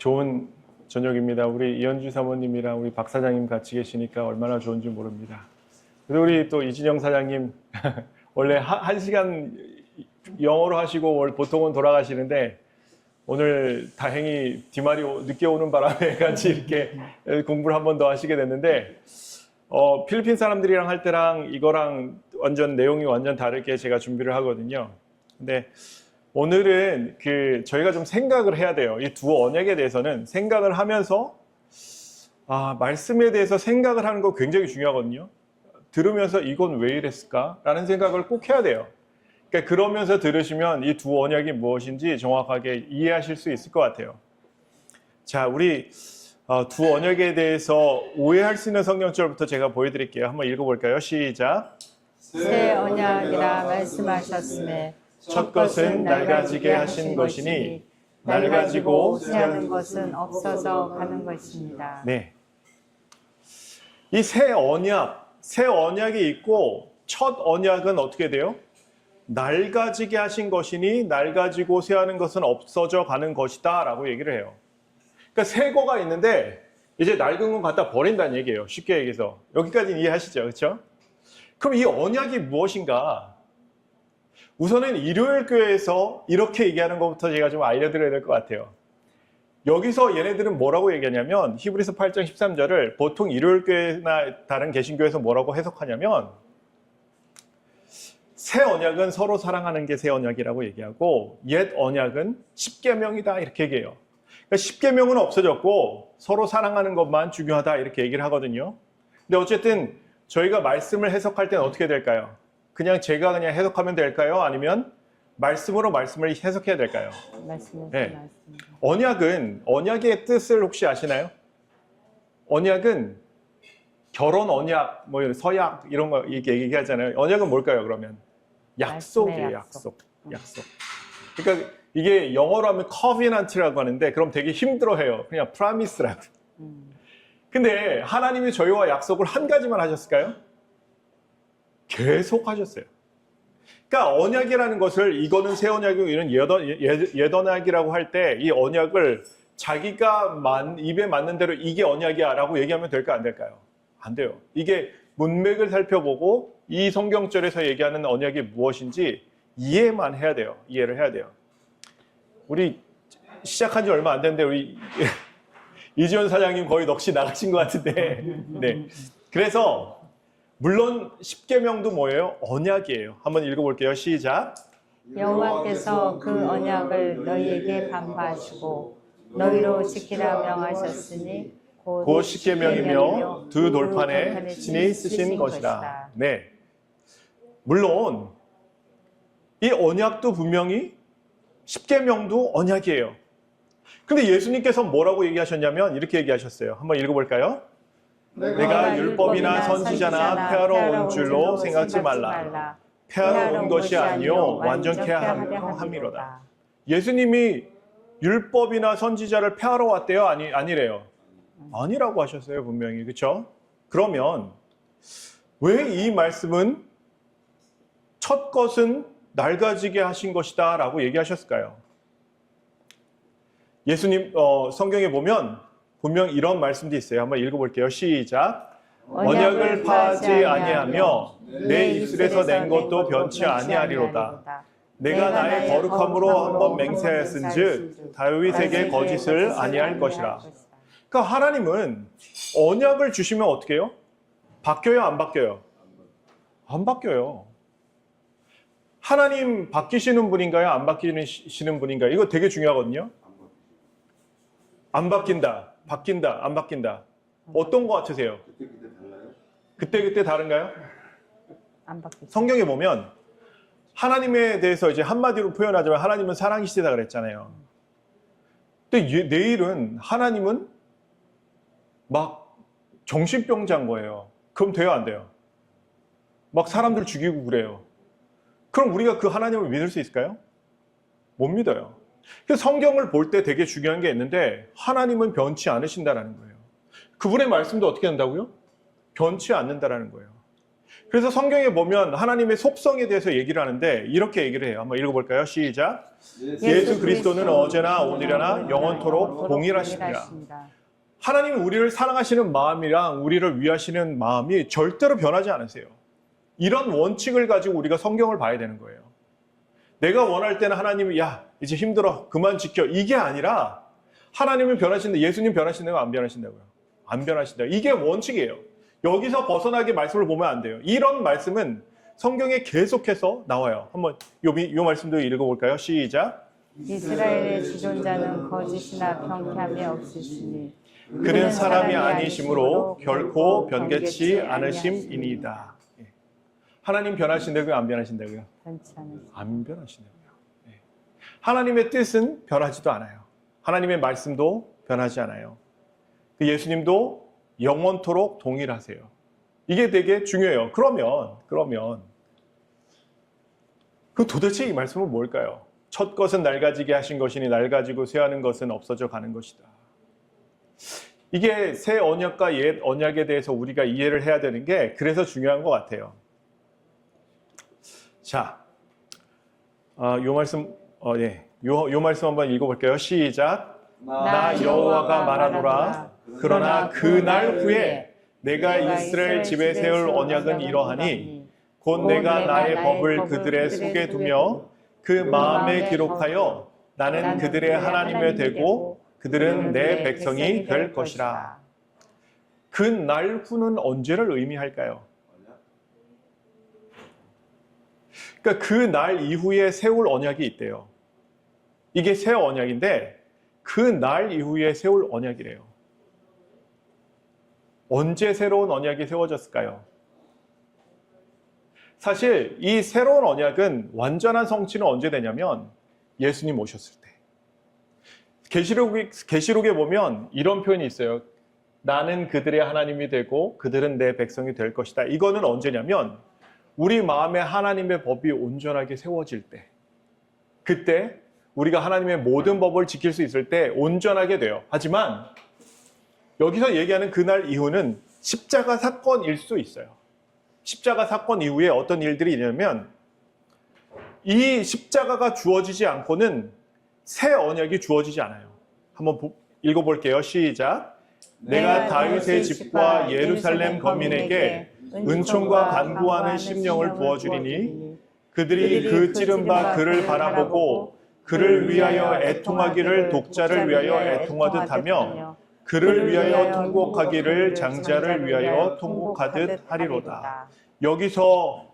좋은 저녁입니다. 우리 이현주 사모님이랑 우리 박 사장님 같이 계시니까 얼마나 좋은지 모릅니다. 그리고 우리 또 이진영 사장님 원래 한 시간 영어로 하시고 보통은 돌아가시는데 오늘 다행히 디말이 늦게 오는 바람에 같이 이렇게 공부를 한 번 더 하시게 됐는데 필리핀 사람들이랑 할 때랑 이거랑 내용이 완전 다르게 제가 준비를 하거든요. 근데 오늘은 저희가 좀 생각을 해야 돼요. 이 두 언약에 대해서는 생각을 하면서 말씀에 대해서 생각을 하는 거 굉장히 중요하거든요. 들으면서 이건 왜 이랬을까? 라는 생각을 꼭 해야 돼요. 그러니까 그러면서 들으시면 이 두 언약이 무엇인지 정확하게 이해하실 수 있을 것 같아요. 자, 우리 두 언약에 대해서 오해할 수 있는 성경절부터 제가 보여드릴게요. 한번 읽어볼까요? 시작. 새 언약이라 말씀하셨음에 첫 것은 낡아지게 하신 것이니 낡아지고 새하는 것은 없어져 가는 것입니다. 네. 이 새 언약이 있고 첫 언약은 어떻게 돼요? 낡아지게 하신 것이니 낡아지고 새하는 것은 없어져 가는 것이다 라고 얘기를 해요. 그러니까 새 거가 있는데 이제 낡은 건 갖다 버린다는 얘기예요. 쉽게 얘기해서. 여기까지는 이해하시죠? 그렇죠? 그럼 이 언약이 무엇인가? 우선은 일요일 교회에서 이렇게 얘기하는 것부터 제가 좀 알려드려야 될 것 같아요. 여기서 얘네들은 뭐라고 얘기하냐면 히브리서 8장 13절을 보통 일요일 교회나 다른 개신교에서 뭐라고 해석하냐면 새 언약은 서로 사랑하는 게 새 언약이라고 얘기하고 옛 언약은 십계명이다 이렇게 얘기해요. 그러니까 십계명은 없어졌고 서로 사랑하는 것만 중요하다 이렇게 얘기를 하거든요. 근데 어쨌든 저희가 말씀을 해석할 때는 어떻게 될까요? 제가 그냥 해석하면 될까요? 아니면 말씀으로 말씀을 해석해야 될까요? 네. 언약의 뜻을 혹시 아시나요? 언약은 결혼 언약, 서약 이런 거 얘기하잖아요. 언약은 뭘까요? 그러면 약속이에요. 약속. 그러니까 이게 영어로 하면 covenant라고 하는데 그럼 되게 힘들어해요. 그냥 promise라고. 근데 하나님이 저희와 약속을 한 가지만 하셨을까요? 계속 하셨어요. 그러니까 언약이라는 것을 이거는 새 언약이고 이런 옛 언약이라고 할 때 이 언약을 자기가 입에 맞는 대로 이게 언약이야 라고 얘기하면 될까 안 될까요? 안 돼요. 이게 문맥을 살펴보고 이 성경절에서 얘기하는 언약이 무엇인지 이해만 해야 돼요. 이해를 해야 돼요. 우리 시작한 지 얼마 안 됐는데 우리 이지원 사장님 거의 넋이 나가신 것 같은데 네. 그래서 물론 십계명도 뭐예요? 언약이에요. 한번 읽어볼게요. 시작. 여호와께서 그 언약을 너희에게 반바하시고 너희로 지키라 명하셨으니 곧 십계명이며 두 돌판에 신이 쓰신 것이라. 네. 물론 이 언약도 분명히 십계명도 언약이에요. 근데 예수님께서 뭐라고 얘기하셨냐면 이렇게 얘기하셨어요. 한번 읽어볼까요? 내가 율법이나 선지자나 폐하러 온 줄로 생각지 말라. 폐하러 온 것이 아니요 완전케 함이로다. 예수님이 율법이나 선지자를 폐하러 왔대요? 아니래요? 아니라고 하셨어요. 분명히. 그렇죠? 그러면 왜 이 말씀은 첫 것은 낡아지게 하신 것이다 라고 얘기하셨을까요? 예수님 성경에 보면 분명 이런 말씀도 있어요. 한번 읽어볼게요. 시작. 언약을 파하지 아니하며 내 입술에서 낸 것도 변치 아니하리로다. 내가 나의 거룩함으로 한번 맹세하였은즉 다윗에게 거짓을 아니할 것이라. 그러니까 하나님은 언약을 주시면 어떻게 해요? 바뀌어요? 안 바뀌어요? 안 바뀌어요. 하나님 바뀌시는 분인가요? 안 바뀌시는 분인가요? 이거 되게 중요하거든요. 안 바뀐다. 바뀐다, 안 바뀐다. 어떤 거 같으세요? 그때 달라요? 그때 다른가요? 안 바뀌죠. 성경에 보면 하나님에 대해서 이제 한마디로 표현하자면 하나님은 사랑이시다 그랬잖아요. 근데 내일은 하나님은 막 정신병자인 거예요. 그럼 돼요, 안 돼요? 막 사람들 죽이고 그래요. 그럼 우리가 그 하나님을 믿을 수 있을까요? 못 믿어요. 그래서 성경을 볼 때 되게 중요한 게 있는데 하나님은 변치 않으신다라는 거예요. 그분의 말씀도 어떻게 한다고요? 변치 않는다라는 거예요. 그래서 성경에 보면 하나님의 속성에 대해서 얘기를 하는데 이렇게 얘기를 해요. 한번 읽어볼까요? 시작. 예수 그리스도는 어제나 오늘이나 영원토록 동일하십니다. 하나님이 우리를 사랑하시는 마음이랑 우리를 위하시는 마음이 절대로 변하지 않으세요. 이런 원칙을 가지고 우리가 성경을 봐야 되는 거예요. 내가 원할 때는 하나님이 야 이제 힘들어 그만 지켜 이게 아니라 하나님은 변하신다. 예수님 변하신다고 안 변하신다고요? 안 변하신다. 이게 원칙이에요. 여기서 벗어나게 말씀을 보면 안 돼요. 이런 말씀은 성경에 계속해서 나와요. 한번 요 말씀도 읽어볼까요? 시작. 이스라엘의 지존자는 거짓이나 병폐함이 없으시니 그는 사람이 아니심으로 결코 변개치 않으심이니이다. 하나님 변하신다고요? 안 변하신다고요? 안 변하신다고요. 하나님의 뜻은 변하지도 않아요. 하나님의 말씀도 변하지 않아요. 그 예수님도 영원토록 동일하세요. 이게 되게 중요해요. 그러면 그 도대체 이 말씀은 뭘까요? 첫 것은 낡아지게 하신 것이니 낡아지고 쇠하는 것은 없어져 가는 것이다. 이게 새 언약과 옛 언약에 대해서 우리가 이해를 해야 되는 게 그래서 중요한 것 같아요. 자, 요 말씀 한번 읽어볼게요. 시작. 나 여호와가 말하노라. 그러나 그 날 후에 내가 이스라엘 집에 세울 언약은 이러하니 곧 내가 나의 법을 그들의 속에 두며 그 마음에 기록하여 나는 그들의 하나님이 되고 그들은 내 백성이 될 것이라. 그 날 후는 언제를 의미할까요? 그러니까 그 날 이후에 세울 언약이 있대요. 이게 새 언약인데 그 날 이후에 세울 언약이래요. 언제 새로운 언약이 세워졌을까요? 사실 이 새로운 언약은 완전한 성취는 언제 되냐면 예수님 오셨을 때. 계시록에 보면 이런 표현이 있어요. 나는 그들의 하나님이 되고 그들은 내 백성이 될 것이다. 이거는 언제냐면 우리 마음에 하나님의 법이 온전하게 세워질 때. 그때 우리가 하나님의 모든 법을 지킬 수 있을 때 온전하게 돼요. 하지만 여기서 얘기하는 그날 이후는 십자가 사건일 수 있어요. 십자가 사건 이후에 어떤 일들이 있냐면 이 십자가가 주어지지 않고는 새 언약이 주어지지 않아요. 한번 읽어볼게요. 시작. 내가 다윗의 집과 예루살렘 거민에게 은총과 간구하는 심령을 부어주리니 그들이 그 찌른 바 그를 바라보고 그를 위하여 애통하기를 독자를 위하여 애통하듯 하며 그를 위하여 통곡하기를 장자를 위하여 통곡하듯 하리로다. 여기서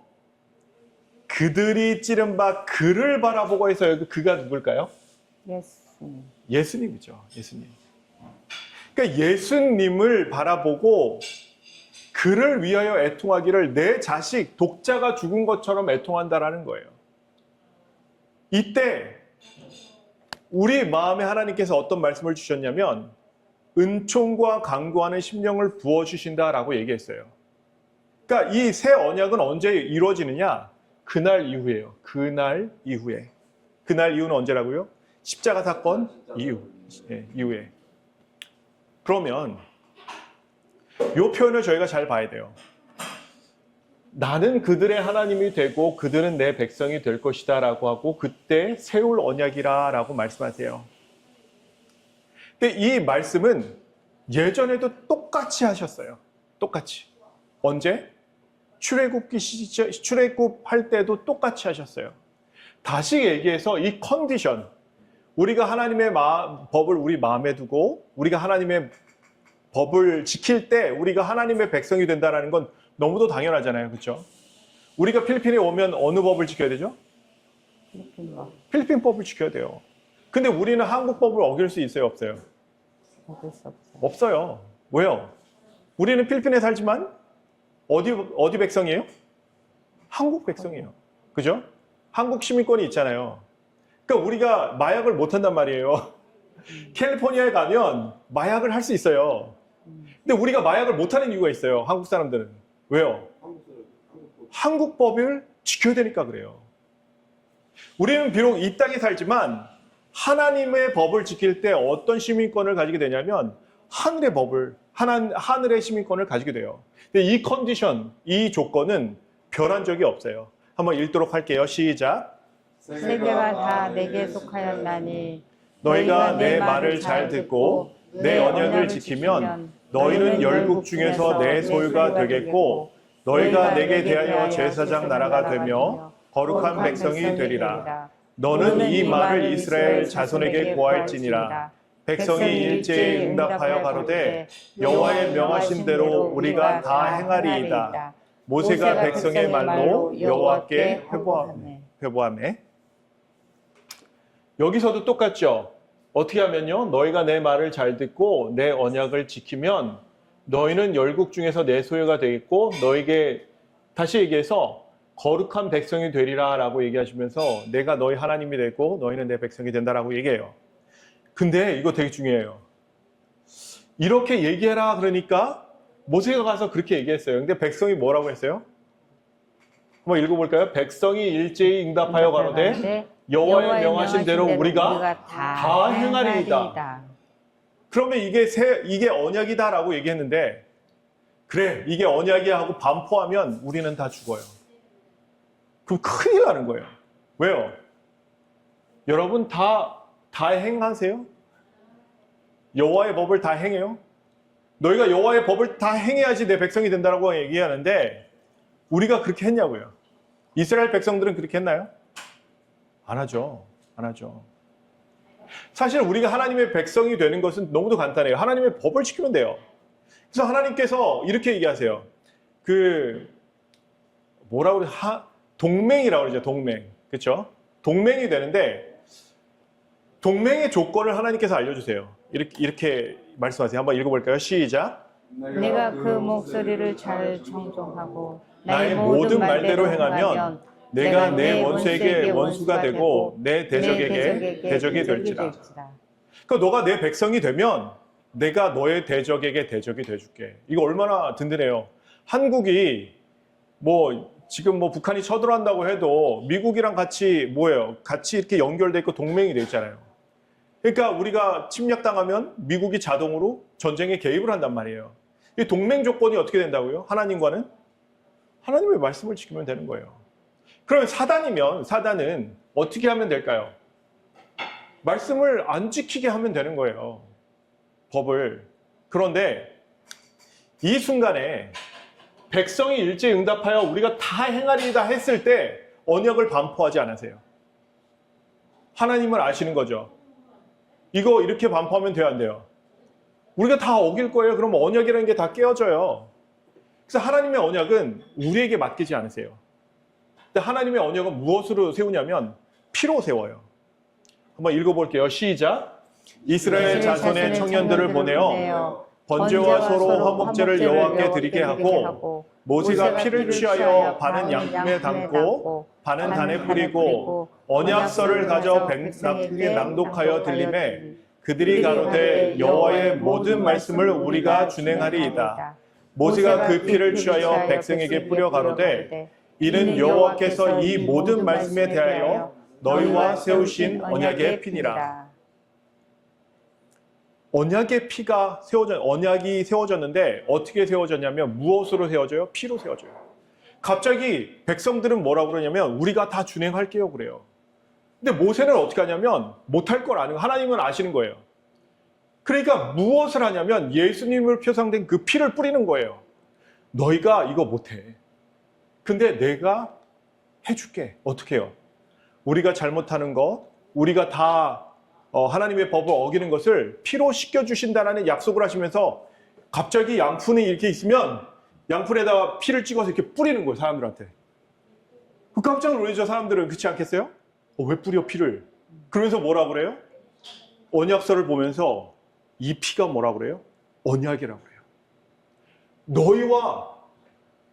그들이 찌른 바 그를 바라보고 해서 여기 그가 누굴까요? 예수님이죠. 예수님. 그러니까 예수님을 바라보고 그를 위하여 애통하기를 내 자식 독자가 죽은 것처럼 애통한다라는 거예요. 이때 우리 마음에 하나님께서 어떤 말씀을 주셨냐면 은총과 간구하는 심령을 부어주신다라고 얘기했어요. 그러니까 이 새 언약은 언제 이루어지느냐? 그날 이후에요. 그날 이후에. 그날 이후는 언제라고요? 십자가 사건 이후에. 그러면 이 표현을 저희가 잘 봐야 돼요. 나는 그들의 하나님이 되고 그들은 내 백성이 될 것이다 라고 하고 그때 세울 언약이라 라고 말씀하세요. 근데 이 말씀은 예전에도 똑같이 하셨어요. 똑같이. 언제? 출애굽할 때도 똑같이 하셨어요. 다시 얘기해서 이 컨디션, 우리가 하나님의 법을 우리 마음에 두고 우리가 하나님의 법을 지킬 때 우리가 하나님의 백성이 된다는 건 너무도 당연하잖아요. 그렇죠? 우리가 필리핀에 오면 어느 법을 지켜야 되죠? 필리핀 법을 지켜야 돼요. 근데 우리는 한국 법을 어길 수 있어요? 없어요? 어길 수 없어요. 없어요. 왜요? 우리는 필리핀에 살지만 어디 백성이에요? 한국 백성이에요. 그죠? 한국 시민권이 있잖아요. 그러니까 우리가 마약을 못 한단 말이에요. 캘리포니아에 가면 마약을 할 수 있어요. 근데 우리가 마약을 못 하는 이유가 있어요. 한국 사람들은. 왜요? 한국 법을 지켜야 되니까 그래요. 우리는 비록 이 땅에 살지만 하나님의 법을 지킬 때 어떤 시민권을 가지게 되냐면 하늘의 법을, 하늘의 시민권을 가지게 돼요. 근데 이 컨디션, 이 조건은 변한 적이 없어요. 한번 읽도록 할게요. 시작. 세계가 다 내게 속하였나니 너희가 내 말을 잘 듣고 내 언약을 지키면 너희는 열국 중에서 내 소유가 되겠고 너희가 내게 대하여 제사장 나라가 되며 거룩한 백성이 되리라. 너는 이 말을 이스라엘 자손에게 고할지니라. 백성이 일제히 응답하여 가로되 여호와의 명하신 대로 우리가 다 행하리이다. 모세가 백성의 말로 여호와께 회보하매. 여기서도 똑같죠. 어떻게 하면요? 너희가 내 말을 잘 듣고 내 언약을 지키면 너희는 열국 중에서 내 소유가 되겠고 너에게 다시 얘기해서 거룩한 백성이 되리라 라고 얘기하시면서 내가 너희 하나님이 되고 너희는 내 백성이 된다라고 얘기해요. 근데 이거 되게 중요해요. 이렇게 얘기해라 그러니까 모세가 가서 그렇게 얘기했어요. 근데 백성이 뭐라고 했어요? 한번 읽어볼까요? 백성이 일제히 응답하여 가로되 여호와의 명하신 대로 우리가 다 행하리이다. 그러면 이게 언약이다라고 얘기했는데 그래 이게 언약이야 하고 반포하면 우리는 다 죽어요. 그럼 큰일 나는 거예요. 왜요? 여러분 다 행하세요? 여호와의 법을 다 행해요? 너희가 여호와의 법을 다 행해야지 내 백성이 된다고 얘기하는데 우리가 그렇게 했냐고요? 이스라엘 백성들은 그렇게 했나요? 안 하죠. 안 하죠. 사실 우리가 하나님의 백성이 되는 것은 너무도 간단해요. 하나님의 법을 지키면 돼요. 그래서 하나님께서 이렇게 얘기하세요. 뭐라고 그래? 동맹이라고 그러죠. 동맹. 그렇죠? 동맹이 되는데 동맹의 조건을 하나님께서 알려주세요. 이렇게 말씀하세요. 한번 읽어볼까요? 시작. 내가 그 목소리를 잘 청종하고 나의 모든 말대로 행하면 내가 내 원수에게 원수가 되고 내 대적에게 대적이 될지라. 그러니까 너가 내 백성이 되면 내가 너의 대적에게 대적이 돼줄게. 이거 얼마나 든든해요. 한국이 지금 북한이 쳐들어간다고 해도 미국이랑 같이 같이 이렇게 연결돼 있고 동맹이 돼 있잖아요. 그러니까 우리가 침략당하면 미국이 자동으로 전쟁에 개입을 한단 말이에요. 이 동맹 조건이 어떻게 된다고요? 하나님과는 하나님의 말씀을 지키면 되는 거예요. 그러면 사단은 어떻게 하면 될까요? 말씀을 안 지키게 하면 되는 거예요. 법을. 그런데 이 순간에 백성이 일제히 응답하여 우리가 다 행하리이다 했을 때 언약을 반포하지 않으세요. 하나님을 아시는 거죠. 이거 이렇게 반포하면 돼요, 안 돼요? 우리가 다 어길 거예요. 그러면 언약이라는 게 다 깨어져요. 그래서 하나님의 언약은 우리에게 맡기지 않으세요. 근데 하나님의 언약은 무엇으로 세우냐면 피로 세워요. 한번 읽어볼게요. 시작. 이스라엘 자손의 청년들을 보내어 번제와 소로 화목제를 여호와께 드리게 하고 모세가 피를 취하여 반은 양품에 담고 반은 단에 뿌리고 언약서를 가져 백성에게 낭독하여 들림에 그들이 가로되 여호와의 모든 말씀을 우리가 준행하리이다. 모세가 그 피를 취하여 백성에게 뿌려 가로되 이는 여호와께서 이 모든 말씀에 대하여 너희와 세우신 언약의 피니라. 언약의 피가 언약이 세워졌는데 어떻게 세워졌냐면 무엇으로 세워져요? 피로 세워져요. 갑자기 백성들은 뭐라고 그러냐면 우리가 다 준행할게요 그래요. 근데 모세는 어떻게 하냐면 못할 걸 아는 하나님은 아시는 거예요. 그러니까 무엇을 하냐면 예수님을 표상된 그 피를 뿌리는 거예요. 너희가 이거 못해. 근데 내가 해줄게. 어떻게 해요? 우리가 잘못하는 것, 우리가 다 하나님의 법을 어기는 것을 피로 씻겨주신다는 약속을 하시면서 갑자기 양푼이 이렇게 있으면 양푼에다가 피를 찍어서 이렇게 뿌리는 거예요, 사람들한테. 깜짝 놀라죠, 사람들은. 그렇지 않겠어요? 왜 뿌려, 피를? 그러면서 뭐라 그래요? 언약서를 보면서 이 피가 뭐라 그래요? 언약이라고 그래요.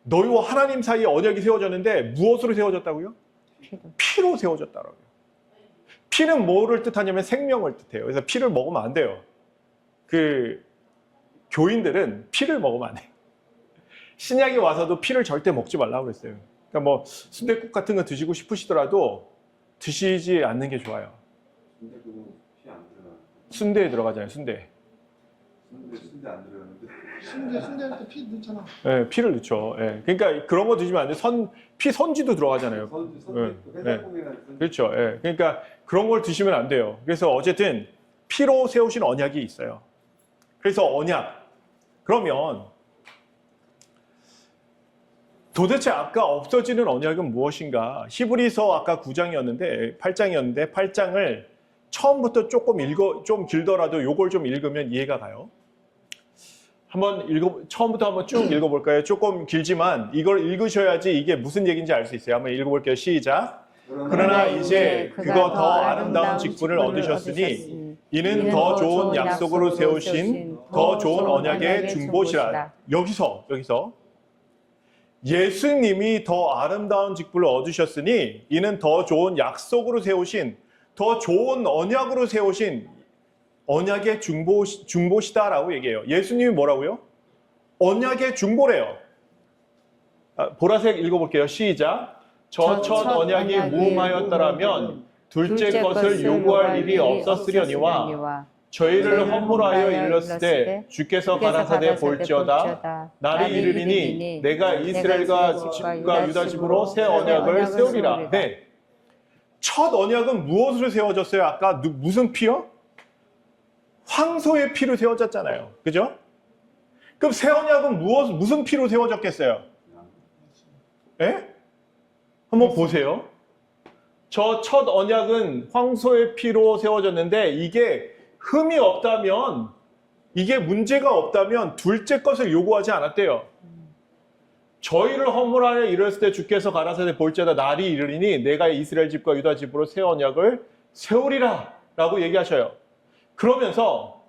너희와 하나님 사이에 언약이 세워졌는데 무엇으로 세워졌다고요? 피로 세워졌다고요. 피는 뭐를 뜻하냐면 생명을 뜻해요. 그래서 피를 먹으면 안 돼요. 교인들은 피를 먹으면 안 해요. 신약에 와서도 피를 절대 먹지 말라고 그랬어요. 그러니까 순댓국 같은 거 드시고 싶으시더라도 드시지 않는 게 좋아요. 순댓국은 피 안 들어가요. 순대에 들어가잖아요, 순대. 순대 안 들어가는데. 순대할 때 피 넣잖아. 예, 피를 넣죠. 예. 그러니까 그런 거 드시면 안 돼. 피 선지도 들어가잖아요. 그렇죠. 예. 그러니까 그런 걸 드시면 안 돼요. 그래서 어쨌든 피로 세우신 언약이 있어요. 그래서 언약. 그러면 도대체 아까 없어지는 언약은 무엇인가? 히브리서 아까 9장이었는데 8장이었는데 8장을 처음부터 좀 길더라도 요걸 좀 읽으면 이해가 가요. 처음부터 한번 쭉 읽어볼까요? 조금 길지만 이걸 읽으셔야지 이게 무슨 얘기인지 알 수 있어요. 한번 읽어볼게요. 시작. 그러나 이제 그거 더 아름다운 직분을 얻으셨으니 이는 더 좋은 약속으로 세우신 더 좋은 언약의 중보시라. 여기서 예수님이 더 아름다운 직분을 얻으셨으니 이는 더 좋은 약속으로 세우신 더 좋은 언약으로 세우신 언약의 중보시다라고 얘기해요. 예수님이 뭐라고요? 언약의 중보래요. 보라색 읽어볼게요. 시작. 저 첫 언약이 무음하였더라면 둘째 것을 요구할 일이 없었으려니와 저희를 허물하여 일렀을 때 주께서 가라사대 볼지어다 날이 이르리니 내가 이스라엘과 집과 유다 집으로 새 언약을 세우리라. 네. 첫 언약은 무엇으로 세워졌어요? 아까 무슨 피요? 황소의 피로 세워졌잖아요. 그죠? 그럼 새 언약은 무슨 피로 세워졌겠어요? 예? 한번 보세요. 저 첫 언약은 황소의 피로 세워졌는데 이게 흠이 없다면, 이게 문제가 없다면 둘째 것을 요구하지 않았대요. 저희를 허물하여 이랬을 때 주께서 가라사대 볼지어다 날이 이르리니 내가 이스라엘 집과 유다 집으로 새 언약을 세우리라 라고 얘기하셔요. 그러면서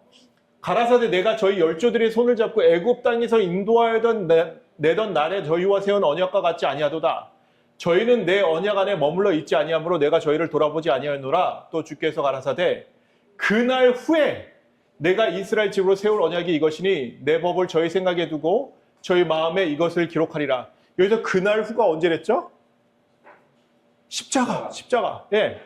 가라사대 내가 저희 열조들의 손을 잡고 애굽 땅에서 인도하여던 내던 날에 저희와 세운 언약과 같지 아니하도다. 저희는 내 언약 안에 머물러 있지 아니하므로 내가 저희를 돌아보지 아니하노라. 또 주께서 가라사대 그날 후에 내가 이스라엘 집으로 세울 언약이 이것이니 내 법을 저희 생각에 두고 저희 마음에 이것을 기록하리라. 여기서 그날 후가 언제랬죠? 십자가. 예.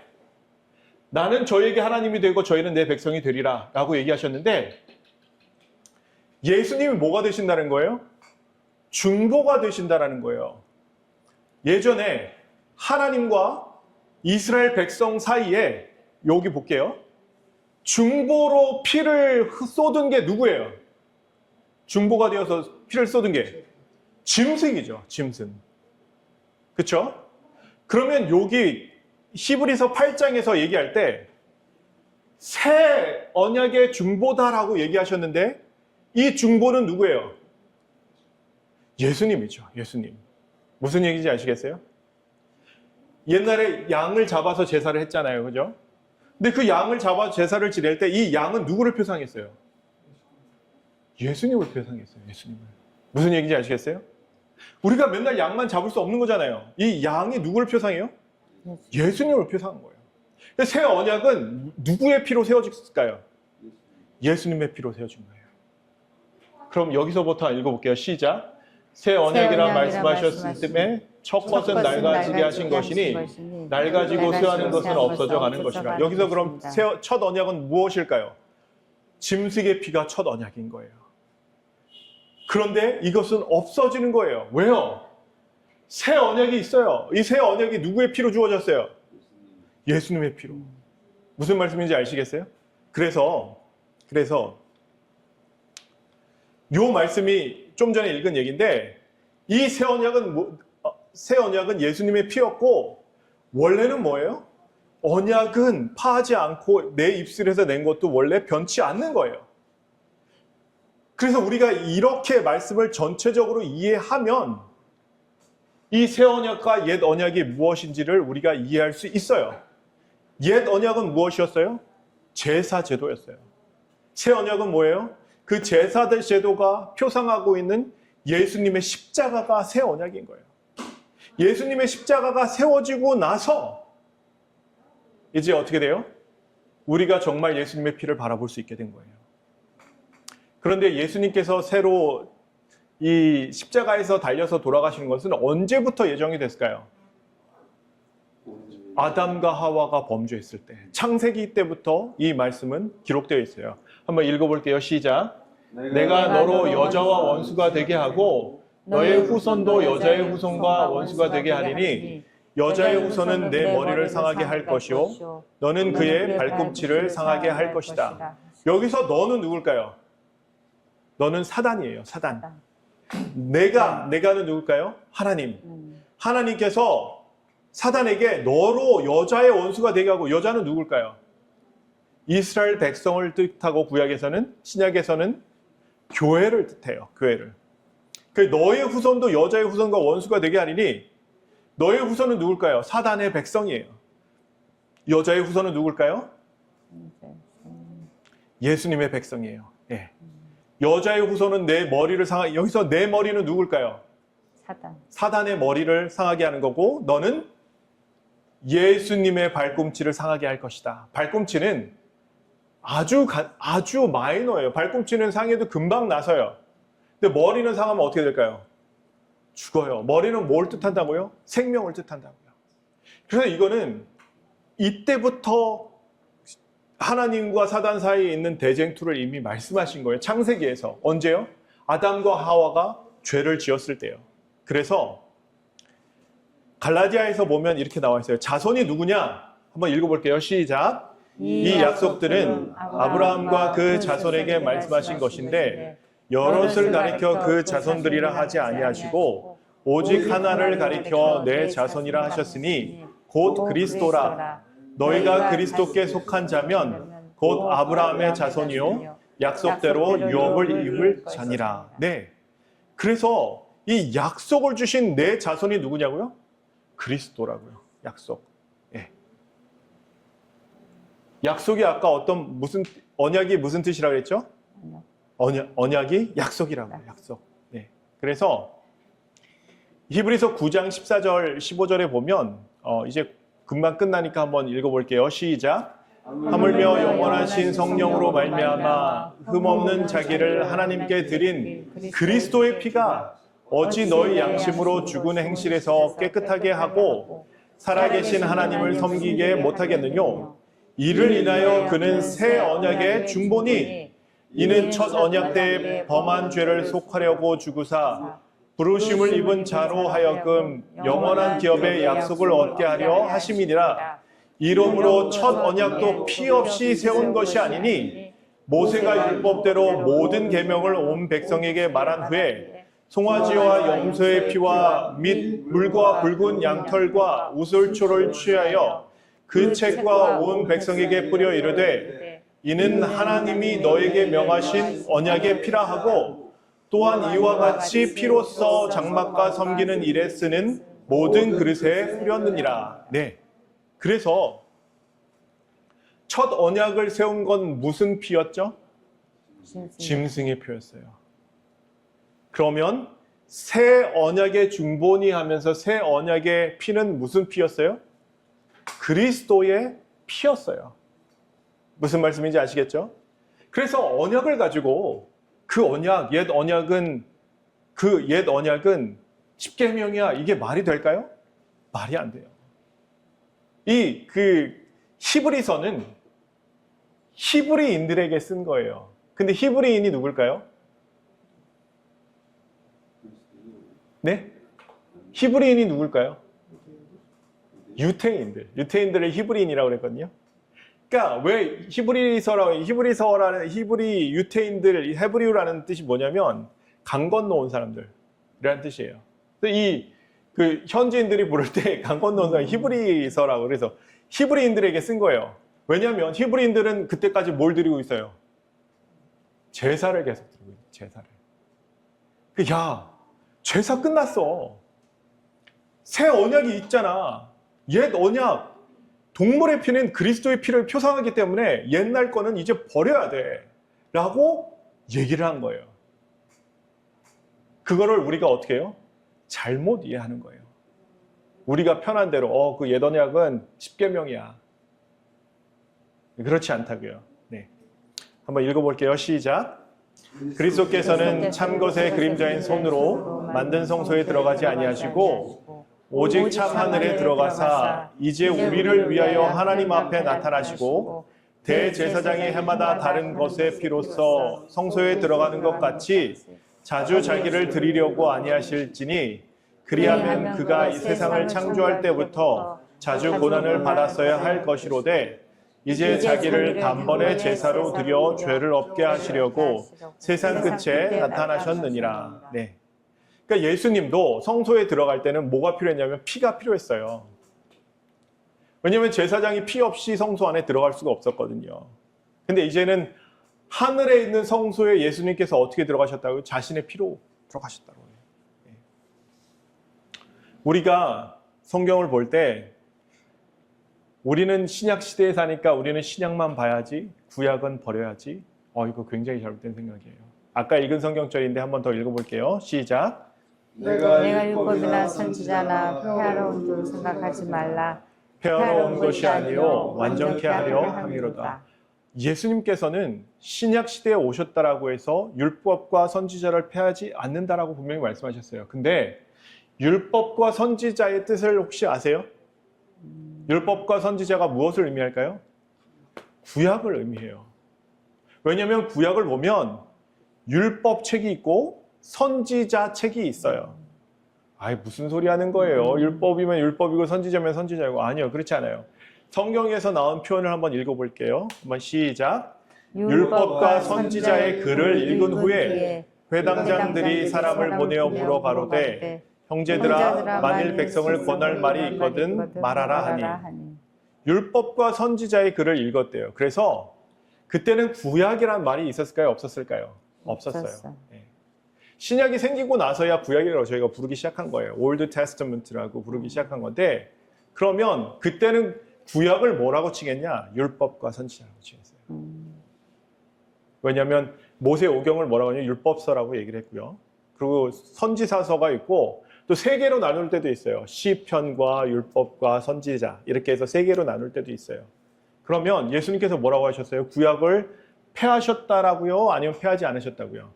나는 저희에게 하나님이 되고 저희는 내 백성이 되리라 라고 얘기하셨는데 예수님이 뭐가 되신다는 거예요? 중보가 되신다는 거예요. 예전에 하나님과 이스라엘 백성 사이에 여기 볼게요. 중보로 피를 쏟은 게 누구예요? 중보가 되어서 피를 쏟은 게 짐승이죠. 짐승. 그렇죠? 그러면 여기 히브리서 8장에서 얘기할 때 새 언약의 중보다라고 얘기하셨는데 이 중보는 누구예요? 예수님이죠. 예수님. 무슨 얘기인지 아시겠어요? 옛날에 양을 잡아서 제사를 했잖아요. 그죠? 근데 그 양을 잡아서 제사를 지낼 때 이 양은 누구를 표상했어요? 예수님을 표상했어요. 예수님을. 무슨 얘기인지 아시겠어요? 우리가 맨날 양만 잡을 수 없는 거잖아요. 이 양이 누구를 표상해요? 예수님을 표상한 거예요. 새 언약은 누구의 피로 세워졌을까요? 예수님의 피로 세워진 거예요. 그럼 여기서부터 읽어볼게요. 시작. 새 언약이라 말씀하셨을 때에 첫 것은 낡아지게 하신 것이니 낡아지고 쇠하는 것은 없어져 가는 것이라. 여기서 그럼 첫 언약은 무엇일까요? 짐승의 피가 첫 언약인 거예요. 그런데 이것은 없어지는 거예요. 왜요? 새 언약이 있어요. 이 새 언약이 누구의 피로 주어졌어요? 예수님의 피로. 무슨 말씀인지 아시겠어요? 그래서 요 말씀이 좀 전에 읽은 얘기인데 이 새 언약은 예수님의 피였고 원래는 뭐예요? 언약은 파하지 않고 내 입술에서 낸 것도 원래 변치 않는 거예요. 그래서 우리가 이렇게 말씀을 전체적으로 이해하면 이 새 언약과 옛 언약이 무엇인지를 우리가 이해할 수 있어요. 옛 언약은 무엇이었어요? 제사 제도였어요. 새 언약은 뭐예요? 그 제사들 제도가 표상하고 있는 예수님의 십자가가 새 언약인 거예요. 예수님의 십자가가 세워지고 나서 이제 어떻게 돼요? 우리가 정말 예수님의 피를 바라볼 수 있게 된 거예요. 그런데 예수님께서 새로 이 십자가에서 달려서 돌아가시는 것은 언제부터 예정이 됐을까요? 아담과 하와가 범죄했을 때, 창세기 때부터 이 말씀은 기록되어 있어요. 한번 읽어볼게요. 시작. 내가 너로 여자와 원수가 되게 하고 너의 후손도 여자의 후손과 원수가 되게 하리니 여자의 후손은 내 머리를 상하게 할 것이요 너는 그의 발꿈치를 상하게 할 것이다. 여기서 너는 누굴까요? 너는 사단이에요. 사단. 내가는 누굴까요? 하나님. 하나님께서 사단에게 너로 여자의 원수가 되게 하고, 여자는 누굴까요? 이스라엘 백성을 뜻하고, 구약에서는, 신약에서는 교회를 뜻해요. 교회를. 그 너의 후손도 여자의 후손과 원수가 되게 하리니, 너의 후손은 누굴까요? 사단의 백성이에요. 여자의 후손은 누굴까요? 예수님의 백성이에요. 예. 여자의 후손은 내 머리를 상하게, 여기서 내 머리는 누굴까요? 사단의 머리를 상하게 하는 거고, 너는 예수님의 발꿈치를 상하게 할 것이다. 발꿈치는 아주 마이너예요. 발꿈치는 상해도 금방 나서요. 근데 머리는 상하면 어떻게 될까요? 죽어요. 머리는 뭘 뜻한다고요? 생명을 뜻한다고요. 그래서 이거는 이때부터 하나님과 사단 사이에 있는 대쟁투를 이미 말씀하신 거예요. 창세기에서. 언제요? 아담과 하와가 죄를 지었을 때요. 그래서 갈라디아에서 보면 이렇게 나와 있어요. 자손이 누구냐? 한번 읽어볼게요. 시작. 이 약속들은 아브라함과 그 자손에게 말씀하신 것인데 여럿을 가리켜 그 자손들이라 하지 아니하시고 오직 하나를 가리켜 내 자손이라 하셨으니 곧 그리스도라. 너희가 그리스도께 속한 자면 곧 아브라함의 자손이요 약속대로 유업을 입을 자니라. 네. 그래서 이 약속을 주신 내 자손이 누구냐고요? 그리스도라고요. 약속. 예. 약속이 아까 언약이 무슨 뜻이라고 했죠? 언약이 약속이라고요. 약속. 네. 그래서 히브리서 9장 14절 15절에 보면 이제 금방 끝나니까 한번 읽어볼게요. 시작. 하물며 영원하신 성령으로 말미암아 흠없는 자기를 하나님께 드린 그리스도의 피가 어찌 너희 양심으로 죽은 행실에서 깨끗하게 하고 살아계신 하나님을 섬기게 못하겠느뇨? 이를 인하여 그는 새 언약의 중보니 이는 첫 언약 때 범한 죄를 속하려고 죽으사 부르심을 입은 자로 하여금 영원한 기업의 약속을 얻게 하려 하심이니라. 이러므로 첫 언약도 피 없이 세운 것이 아니니 모세가 율법대로 모든 계명을 온 백성에게 말한 후에 송아지와 염소의 피와 및 물과 붉은 양털과 우슬초를 취하여 그 책과 온 백성에게 뿌려 이르되 이는 하나님이 너에게 명하신 언약의 피라 하고 또한 이와 같이 피로써 장막과 섬기는 일에 쓰는 모든 그릇에 뿌렸느니라. 네. 그래서 첫 언약을 세운 건 무슨 피였죠? 짐승의 피였어요. 그러면 새 언약의 중보니 하면서 새 언약의 피는 무슨 피였어요? 그리스도의 피였어요. 무슨 말씀인지 아시겠죠? 그래서 언약을 가지고 그 언약, 옛 언약은 십계명이야. 이게 말이 될까요? 말이 안 돼요. 히브리서는 히브리인들에게 쓴 거예요. 근데 히브리인이 누굴까요? 네? 히브리인이 누굴까요? 유태인들을 히브리인이라고 그랬거든요. 그러니까 왜 히브리서라는 히브리 유태인들, 헤브리우라는 뜻이 뭐냐면 강 건너 온 사람들이라는 뜻이에요. 그 현지인들이 부를 때 강 건너 온 사람 히브리서라고 그래서 히브리인들에게 쓴 거예요. 왜냐하면 히브리인들은 그때까지 뭘 드리고 있어요? 제사를 계속 드리고 있어요. 제사를. 야, 제사 끝났어. 새 언약이 있잖아. 옛 언약. 동물의 피는 그리스도의 피를 표상하기 때문에 옛날 거는 이제 버려야 돼. 라고 얘기를 한 거예요. 그거를 우리가 어떻게 해요? 잘못 이해하는 거예요. 우리가 편한 대로 그 옛 언약은 십계명이야. 그렇지 않다고요. 네. 한번 읽어볼게요. 시작. 그리스도께서는 참 것의 그림자인 손으로 만든 성소에 들어가지 아니하시고 오직 참 하늘에 들어가사 이제 우리를 위하여 하나님 앞에 나타나시고 대제사장이 해마다 다른 것의 피로써 성소에 들어가는 것 같이 자주 자기를 드리려고 아니하실지니 그리하면 그가 이 세상을 창조할 때부터 자주 고난을 받았어야 할 것이로되 이제 자기를 단번에 제사로 드려 죄를 없게 하시려고 세상 끝에 나타나셨느니라. 네. 그러니까 예수님도 성소에 들어갈 때는 뭐가 필요했냐면 피가 필요했어요. 왜냐하면 제사장이 피 없이 성소 안에 들어갈 수가 없었거든요. 근데 이제는 하늘에 있는 성소에 예수님께서 어떻게 들어가셨다고요? 자신의 피로 들어가셨다고 해요. 네. 우리가 성경을 볼 때 우리는 신약 시대에 사니까 우리는 신약만 봐야지 구약은 버려야지. 이거 굉장히 잘못된 생각이에요. 아까 읽은 성경절인데 한 번 더 읽어볼게요. 시작. 내가 율법이나 선지자나 폐하러 온 줄 생각하지 말라. 폐하러 온 것이 아니요 완전케 하려 함이로다. 예수님께서는 신약 시대에 오셨다라고 해서 율법과 선지자를 폐하지 않는다라고 분명히 말씀하셨어요. 근데 율법과 선지자의 뜻을 혹시 아세요? 율법과 선지자가 무엇을 의미할까요? 구약을 의미해요. 왜냐하면 구약을 보면 율법 책이 있고 선지자 책이 있어요. 무슨 소리 하는 거예요? 율법이면 율법이고 선지자면 선지자이고. 아니요, 그렇지 않아요. 성경에서 나온 표현을 한번 읽어볼게요. 한번 시작. 율법과 선지자의 글을 읽은 후에 회당장들이 사람을 보내어 물어 가로되 형제들아 만일 백성을 권할 말이 있거든 말하라 하니. 율법과 선지자의 글을 읽었대요. 그래서 그때는 구약이라는 말이 있었을까요? 없었을까요? 없었어요. 네. 신약이 생기고 나서야 구약이라고 저희가 부르기 시작한 거예요. 올드 테스트먼트라고 부르기 시작한 건데, 그러면 그때는 구약을 뭐라고 치겠냐? 율법과 선지자라고 치겠어요. 왜냐하면 모세오경을 뭐라고 하냐? 율법서라고 얘기를 했고요. 그리고 선지사서가 있고 또 세 개로 나눌 때도 있어요. 시편과 율법과 선지자 이렇게 해서 세 개로 나눌 때도 있어요. 그러면 예수님께서 뭐라고 하셨어요? 구약을 폐하셨다라고요? 아니면 폐하지 않으셨다고요?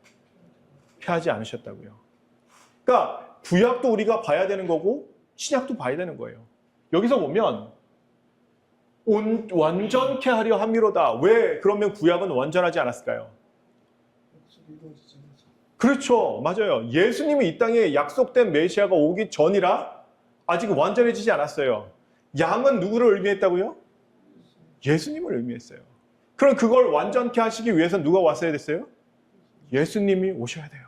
폐하지 않으셨다고요. 그러니까 구약도 우리가 봐야 되는 거고 신약도 봐야 되는 거예요. 여기서 보면 완전케 하려 함이로다. 왜 그러면 구약은 완전하지 않았을까요? 그렇죠. 맞아요. 예수님이 이 땅에 약속된 메시아가 오기 전이라 아직 완전해지지 않았어요. 양은 누구를 의미했다고요? 예수님을 의미했어요. 그럼 그걸 완전케 하시기 위해서 누가 왔어야 됐어요? 예수님이 오셔야 돼요.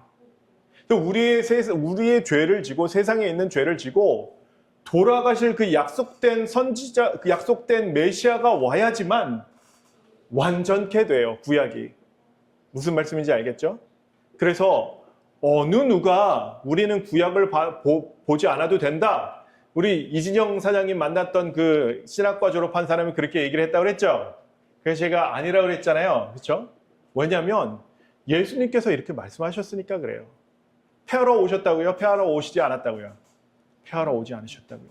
우리의 죄를 지고 세상에 있는 죄를 지고 돌아가실 그 약속된 선지자, 그 약속된 메시아가 와야지만 완전케 돼요. 구약이. 무슨 말씀인지 알겠죠? 그래서 어느 누가 우리는 구약을 보지 않아도 된다. 우리 이진영 사장님 만났던 그 신학과 졸업한 사람이 그렇게 얘기를 했다고 그랬죠? 그래서 제가 아니라고 그랬잖아요. 그렇죠? 왜냐하면 예수님께서 이렇게 말씀하셨으니까 그래요. 폐하러 오셨다고요? 폐하러 오시지 않았다고요? 폐하러 오지 않으셨다고요.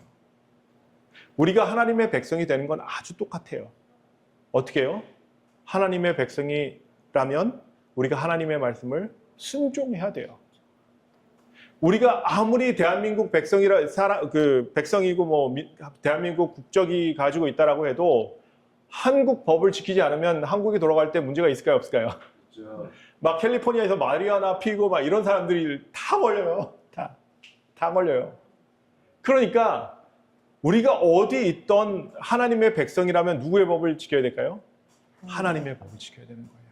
우리가 하나님의 백성이 되는 건 아주 똑같아요. 어떻게 해요? 하나님의 백성이라면 우리가 하나님의 말씀을 순종해야 돼요. 우리가 아무리 대한민국 백성이고 대한민국 국적이 가지고 있다라고 해도 한국 법을 지키지 않으면 한국에 돌아갈 때 문제가 있을까요, 없을까요? 그렇죠. 막 캘리포니아에서 마리아나 피고 막 이런 사람들이 다 걸려요. 다 걸려요. 그러니까 우리가 어디 있던 하나님의 백성이라면 누구의 법을 지켜야 될까요? 하나님의 법을 지켜야 되는 거예요.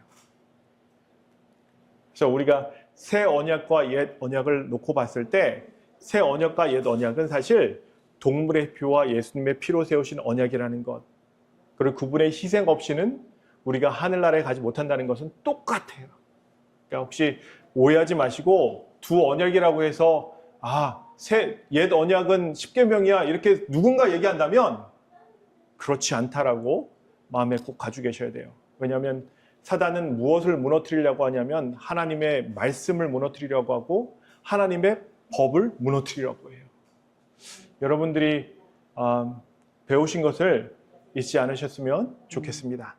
그래서 우리가 새 언약과 옛 언약을 놓고 봤을 때 새 언약과 옛 언약은 사실 동물의 피와 예수님의 피로 세우신 언약이라는 것, 그리고 그분의 희생 없이는 우리가 하늘나라에 가지 못한다는 것은 똑같아요. 그러니까 혹시 오해하지 마시고 두 언약이라고 해서 옛 언약은 10계명이야 이렇게 누군가 얘기한다면 그렇지 않다라고 마음에 꼭 가지고 계셔야 돼요. 왜냐하면 사단은 무엇을 무너뜨리려고 하냐면 하나님의 말씀을 무너뜨리려고 하고 하나님의 법을 무너뜨리려고 해요. 여러분들이 배우신 것을 잊지 않으셨으면 좋겠습니다.